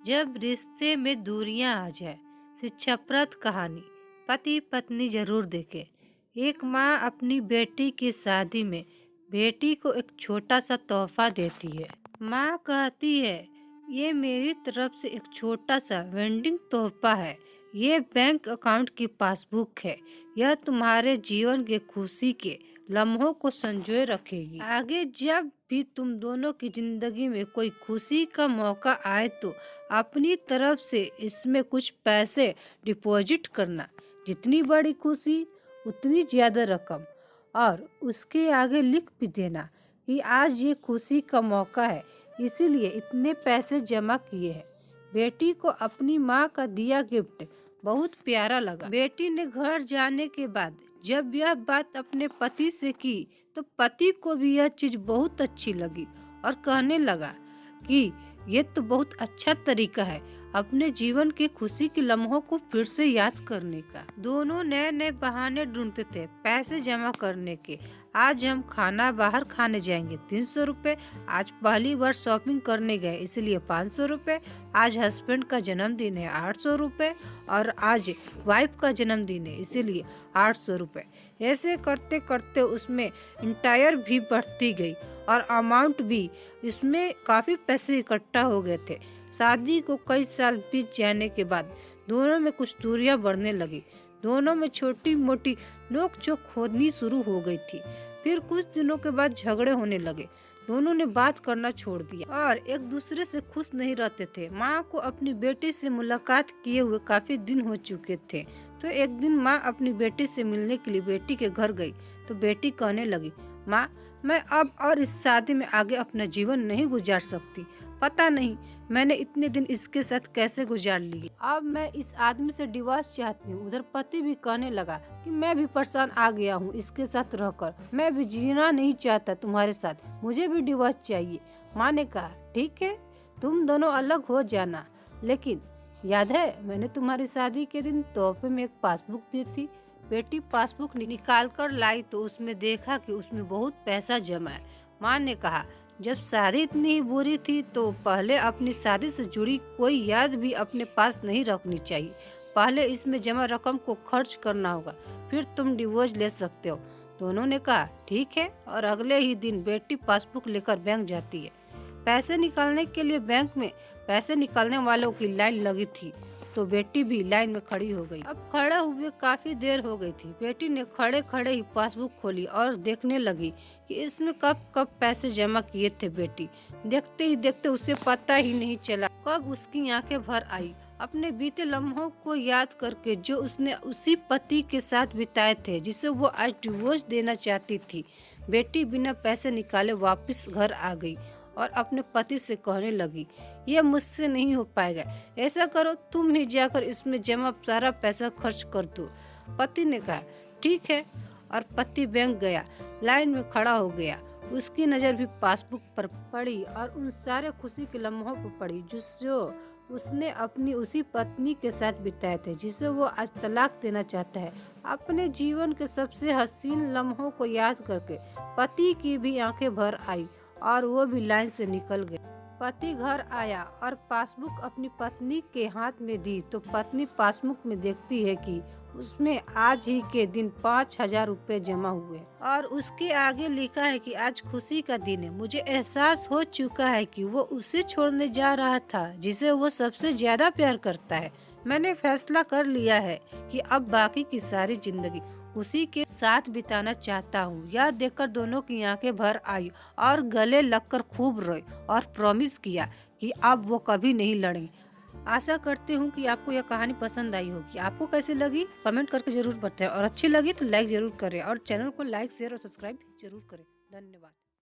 जब रिश्ते में दूरियां आ जाए। शिक्षाप्रद कहानी। पति पत्नी जरूर देखें। एक माँ अपनी बेटी की शादी में बेटी को एक छोटा सा तोहफा देती है। माँ कहती है, ये मेरी तरफ से एक छोटा सा वेंडिंग तोहफा है। ये बैंक अकाउंट की पासबुक है। यह तुम्हारे जीवन के खुशी के लम्हों को संजोए रखेगी। आगे जब भी तुम दोनों की जिंदगी में कोई खुशी का मौका आए तो अपनी तरफ से इसमें कुछ पैसे डिपॉजिट करना। जितनी बड़ी खुशी उतनी ज्यादा रकम, और उसके आगे लिख भी देना कि आज ये खुशी का मौका है, इसीलिए इतने पैसे जमा किए हैं। बेटी को अपनी माँ का दिया गिफ्ट बहुत प्यारा लगा। बेटी ने घर जाने के बाद जब यह बात अपने पति से की तो पति को भी यह चीज बहुत अच्छी लगी और कहने लगा कि ये तो बहुत अच्छा तरीका है अपने जीवन के खुशी के लम्हों को फिर से याद करने का। दोनों नए नए बहाने ढूंढते थे पैसे जमा करने के। आज हम खाना बाहर खाने जाएंगे, 300 रुपए। आज पहली बार शॉपिंग करने गए इसलिए 500 रुपए। आज हस्बैंड का जन्मदिन है, 800 रुपए। और आज वाइफ का जन्मदिन है इसीलिए 800 रुपए। ऐसे करते करते उसमें इंटायर भी बढ़ती गई और अमाउंट भी, इसमें काफी पैसे इकट्ठा हो गए थे। शादी को कई साल बीत जाने के बाद दोनों में कुछ दूरियां बढ़ने लगी। दोनों में छोटी मोटी नोक चोक होनी शुरू हो गई थी। फिर कुछ दिनों के बाद झगड़े होने लगे। दोनों ने बात करना छोड़ दिया और एक दूसरे से खुश नहीं रहते थे। माँ को अपनी बेटी से मुलाकात किए हुए काफी दिन हो चुके थे, तो एक दिन माँ अपनी बेटी से मिलने के लिए बेटी के घर गई तो बेटी कहने लगी, माँ मैं अब और इस शादी में आगे अपना जीवन नहीं गुजार सकती। पता नहीं मैंने इतने दिन इसके साथ कैसे गुजार लिए। अब मैं इस आदमी से डिवोर्स चाहती हूँ। उधर पति भी कहने लगा कि मैं भी परेशान आ गया हूँ इसके साथ रहकर। मैं भी जीना नहीं चाहता तुम्हारे साथ, मुझे भी डिवोर्स चाहिए। माँ ने कहा, ठीक है तुम दोनों अलग हो जाना, लेकिन याद है मैंने तुम्हारी शादी के दिन तोहफे में एक पासबुक दी थी। बेटी पासबुक निकाल कर लाई तो उसमें देखा कि उसमें बहुत पैसा जमा है। माँ ने कहा, जब शादी इतनी ही बुरी थी तो पहले अपनी शादी से जुड़ी कोई याद भी अपने पास नहीं रखनी चाहिए। पहले इसमें जमा रकम को खर्च करना होगा, फिर तुम डिवोर्स ले सकते हो। दोनों ने कहा ठीक है, और अगले ही दिन बेटी पासबुक लेकर बैंक जाती है। पैसे निकालने के लिए बैंक में पैसे निकालने वालों की लाइन लगी थी, तो बेटी भी लाइन में खड़ी हो गई। अब खड़े हुए काफी देर हो गई थी। बेटी ने खड़े खड़े ही पासबुक खोली और देखने लगी कि इसमें कब कब पैसे जमा किए थे। बेटी देखते ही देखते उसे पता ही नहीं चला कब उसकी आंखें भर आई अपने बीते लम्हों को याद करके, जो उसने उसी पति के साथ बिताए थे जिसे वो आज डिवोर्स देना चाहती थी। बेटी बिना पैसे निकाले वापस घर आ गई और अपने पति से कहने लगी, ये मुझसे नहीं हो पाएगा, ऐसा करो तुम ही जाकर इसमें जमा सारा पैसा खर्च कर दो। पति ने कहा ठीक है, और पति बैंक गया, लाइन में खड़ा हो गया। उसकी नज़र भी पासबुक पर पड़ी और उन सारे खुशी के लम्हों पर पड़ी जो उसने अपनी उसी पत्नी के साथ बिताए थे जिसे वो आज तलाक देना चाहता है। अपने जीवन के सबसे हसीन लम्हों को याद करके पति की भी आंखें भर आई और वो भी लाइन से निकल गए। पति घर आया और पासबुक अपनी पत्नी के हाथ में दी तो पत्नी पासबुक में देखती है कि उसमें आज ही के दिन 5000 रुपए जमा हुए और उसके आगे लिखा है कि आज खुशी का दिन है। मुझे एहसास हो चुका है कि वो उसे छोड़ने जा रहा था जिसे वो सबसे ज्यादा प्यार करता है। मैंने फैसला कर लिया है कि अब बाकी की सारी जिंदगी उसी के साथ बिताना चाहता हूँ। यह देखकर दोनों की आंखें भर आई और गले लगकर खूब रोए और प्रॉमिस किया कि अब वो कभी नहीं लड़ेंगे। आशा करती हूँ कि आपको यह कहानी पसंद आई होगी। आपको कैसी लगी कमेंट करके जरूर बताएं, और अच्छी लगी तो लाइक जरूर करें और चैनल को लाइक शेयर और सब्सक्राइब जरूर करें। धन्यवाद।